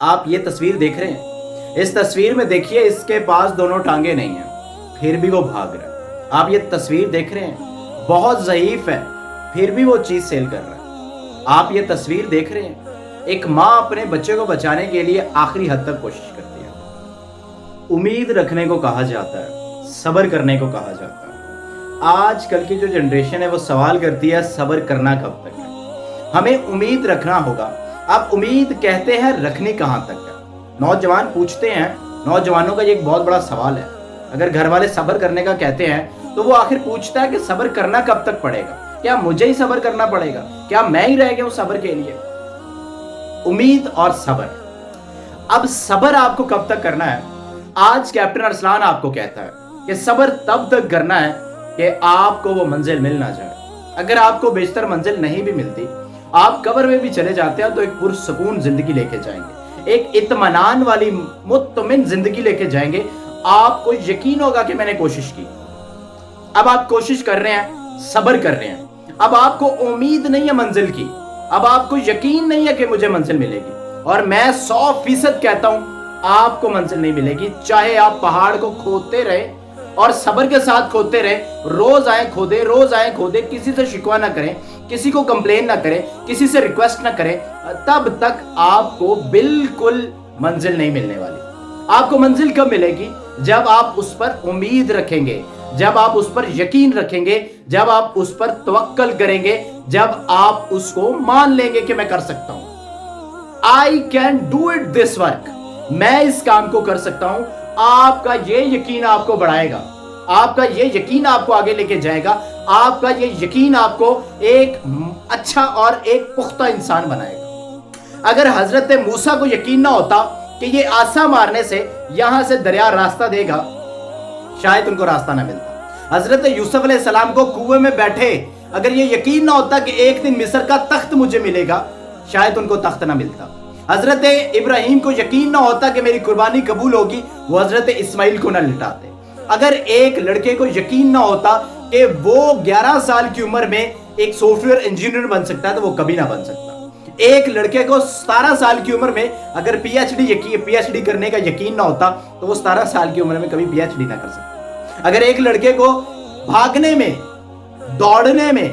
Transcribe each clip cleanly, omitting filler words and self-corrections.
آپ یہ تصویر دیکھ رہے ہیں، اس تصویر میں دیکھیے اس کے پاس دونوں ٹانگیں نہیں ہیں، پھر بھی وہ بھاگ رہا ہے۔ آپ یہ تصویر دیکھ رہے ہیں، بہت ضعیف ہے، پھر بھی وہ چیز سیل کر رہا ہے۔ آپ یہ تصویر دیکھ رہے ہیں، ایک ماں اپنے بچے کو بچانے کے لیے آخری حد تک کوشش کرتی ہے۔ امید رکھنے کو کہا جاتا ہے، صبر کرنے کو کہا جاتا ہے۔ آج کل کی جو جنریشن ہے وہ سوال کرتی ہے صبر کرنا کب تک ہے؟ ہمیں امید رکھنا ہوگا۔ اب امید کہتے ہیں رکھنی کہاں تک ہے؟ نوجوان پوچھتے ہیں، نوجوانوں کا یہ ایک بہت بڑا سوال ہے۔ اگر گھر والے صبر کرنے کا کہتے ہیں تو وہ آخر پوچھتا ہے کہ صبر کرنا کب تک پڑے گا؟ کیا مجھے ہی صبر کرنا پڑے گا؟ کیا میں ہی رہ گیا ہوں صبر کے لیے؟ امید اور صبر۔ اب صبر آپ کو کب تک کرنا ہے؟ آج کیپٹن ارسلان آپ کو کہتا ہے کہ صبر تب تک کرنا ہے کہ آپ کو وہ منزل مل نہ جائے۔ اگر آپ کو بیشتر منزل نہیں بھی ملتی، آپ قبر میں بھی چلے جاتے ہیں تو ایک پرسکون زندگی لے کے جائیں گے، ایک اطمینان والی مطمئن زندگی لے کے جائیں گے۔ آپ کو یقین ہوگا کہ میں نے کوشش کی۔ اب آپ کوشش کر رہے ہیں، صبر کر رہے ہیں، اب آپ کو امید نہیں ہے منزل کی، اب آپ کو یقین نہیں ہے کہ مجھے منزل ملے گی، اور میں 100% کہتا ہوں آپ کو منزل نہیں ملے گی، چاہے آپ پہاڑ کو کھودتے رہے اور صبر کے ساتھ کھودتے رہے، روز آئیں کھودے، کسی سے شکوہ نہ کریں، کسی کو کمپلین نہ کریں، کسی سے ریکویسٹ نہ کریں، تب تک آپ کو بالکل منزل نہیں ملنے والی۔ آپ کو منزل کب ملے گی؟ جب آپ اس پر امید رکھیں گے، جب آپ اس پر یقین رکھیں گے، جب آپ اس پر توکل کریں گے، جب آپ اس کو مان لیں گے کہ میں کر سکتا ہوں۔ I can do it this work، میں اس کام کو کر سکتا ہوں۔ آپ کا یہ یقین آپ کو بڑھائے گا، آپ کا یہ یقین آپ کو آگے لے کے جائے گا، آپ کا یہ یقین آپ کو ایک اچھا اور ایک پختہ انسان بنائے گا۔ اگر حضرت موسیٰ کو یقین نہ ہوتا کہ یہ عصا مارنے سے یہاں سے دریا راستہ دے گا، شاید ان کو راستہ نہ ملتا۔ حضرت یوسف علیہ السلام کو کنویں میں بیٹھے اگر یہ یقین نہ ہوتا کہ ایک دن مصر کا تخت مجھے ملے گا، شاید ان کو تخت نہ ملتا۔ حضرت ابراہیم کو یقین نہ ہوتا کہ میری قربانی قبول ہوگی، وہ حضرت اسماعیل کو نہ لٹاتے۔ اگر ایک لڑکے کو یقین نہ ہوتا کہ وہ 11 سال کی عمر میں ایک سافٹ ویئر انجینئر بن سکتا ہے تو وہ کبھی نہ بن سکتا۔ ایک لڑکے کو 17 سال کی عمر میں اگر پی ایچ ڈی کرنے کا یقین نہ ہوتا تو وہ 17 سال کی عمر میں کبھی پی ایچ ڈی نہ کر سکتا۔ اگر ایک لڑکے کو بھاگنے میں، دوڑنے میں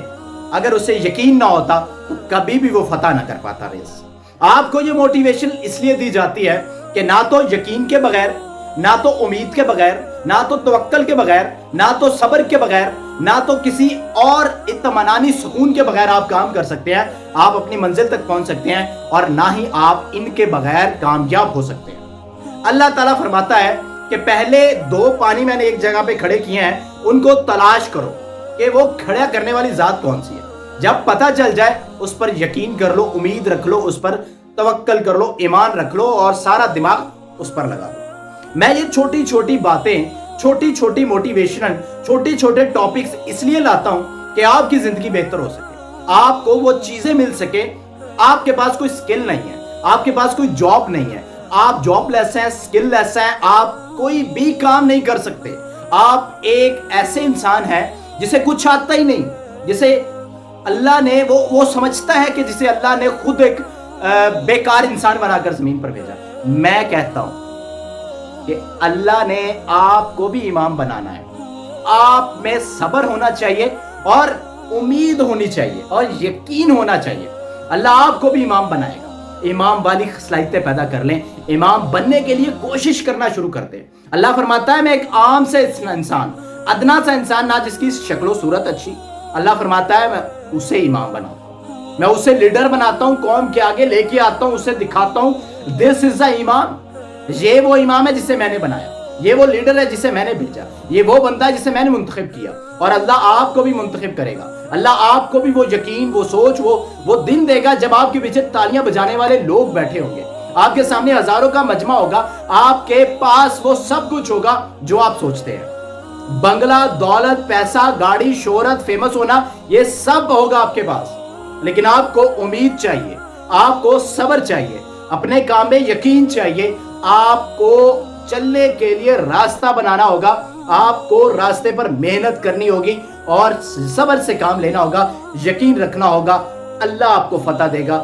اگر اسے یقین نہ ہوتا تو کبھی بھی وہ فتح نہ کر پاتا ریس۔ آپ کو یہ موٹیویشن اس لیے دی جاتی ہے کہ نہ تو یقین کے بغیر، نہ تو امید کے بغیر، نہ تو توکل کے بغیر، نہ تو صبر کے بغیر، نہ تو کسی اور اطمینانی سکون کے بغیر آپ کام کر سکتے ہیں، آپ اپنی منزل تک پہنچ سکتے ہیں، اور نہ ہی آپ ان کے بغیر کامیاب ہو سکتے ہیں۔ اللہ تعالیٰ فرماتا ہے کہ پہلے 2 پانی میں نے ایک جگہ پہ کھڑے کیے ہیں، ان کو تلاش کرو کہ وہ کھڑا کرنے والی ذات کون سی ہے۔ جب پتہ چل جائے اس پر یقین کر لو، امید رکھ لو، اس پر توکل کر لو، ایمان رکھ لو، اور سارا دماغ اس پر لگا دو۔ میں یہ چھوٹی چھوٹی باتیں، چھوٹی چھوٹی موٹیویشنل، چھوٹے چھوٹے ٹاپکس اس لیے لاتا ہوں کہ آپ کی زندگی بہتر ہو سکے، آپ کو وہ چیزیں مل سکے۔ آپ کے پاس کوئی سکل نہیں ہے، آپ کے پاس کوئی جاب نہیں ہے، آپ جاب لیس ہیں، سکل لیس ہیں، آپ کوئی بھی کام نہیں کر سکتے۔ آپ ایک ایسے انسان ہیں جسے کچھ آتا ہی نہیں، جسے اللہ نے وہ سمجھتا ہے کہ جسے اللہ نے خود ایک بیکار انسان بنا کر زمین پر بھیجا۔ میں کہتا ہوں کہ اللہ نے آپ کو بھی امام بنانا ہے۔ آپ میں صبر ہونا چاہیے اور امید ہونی چاہیے اور یقین ہونا چاہیے۔ اللہ آپ کو بھی امام بنائے گا۔ امام والی خصلتیں پیدا کر لیں، امام بننے کے لیے کوشش کرنا شروع کر دیں۔ اللہ فرماتا ہے میں ایک عام سے انسان، ادنا سا انسان، نہ جس کی شکل و صورت اچھی، اللہ فرماتا ہے میں اسے امام بناتا ہوں، میں اسے لیڈر بناتا ہوں، قوم کے آگے لے کے آتا ہوں، اسے دکھاتا ہوں دس از اے امام، یہ وہ امام ہے جسے میں نے بنایا، یہ وہ لیڈر ہے جسے میں نے بھیجا، یہ وہ بندہ ہے جسے میں نے منتخب کیا۔ اور اللہ آپ کو بھی منتخب کرے گا، اللہ آپ کو بھی وہ یقین، وہ سوچ، وہ دن دے گا جب آپ کے پیچھے تالیاں بجانے والے لوگ بیٹھے ہوں گے، آپ کے سامنے ہزاروں کا مجمع ہوگا، آپ کے پاس وہ سب کچھ ہوگا جو آپ سوچتے ہیں۔ بنگلہ، دولت، پیسہ، گاڑی، شہرت، فیمس ہونا، یہ سب ہوگا آپ کے پاس، لیکن آپ کو امید چاہیے، آپ کو صبر چاہیے، اپنے کام میں یقین چاہیے، آپ کو چلنے کے لیے راستہ بنانا ہوگا، آپ کو راستے پر محنت کرنی ہوگی اور صبر سے کام لینا ہوگا، یقین رکھنا ہوگا۔ اللہ آپ کو فتح دے گا،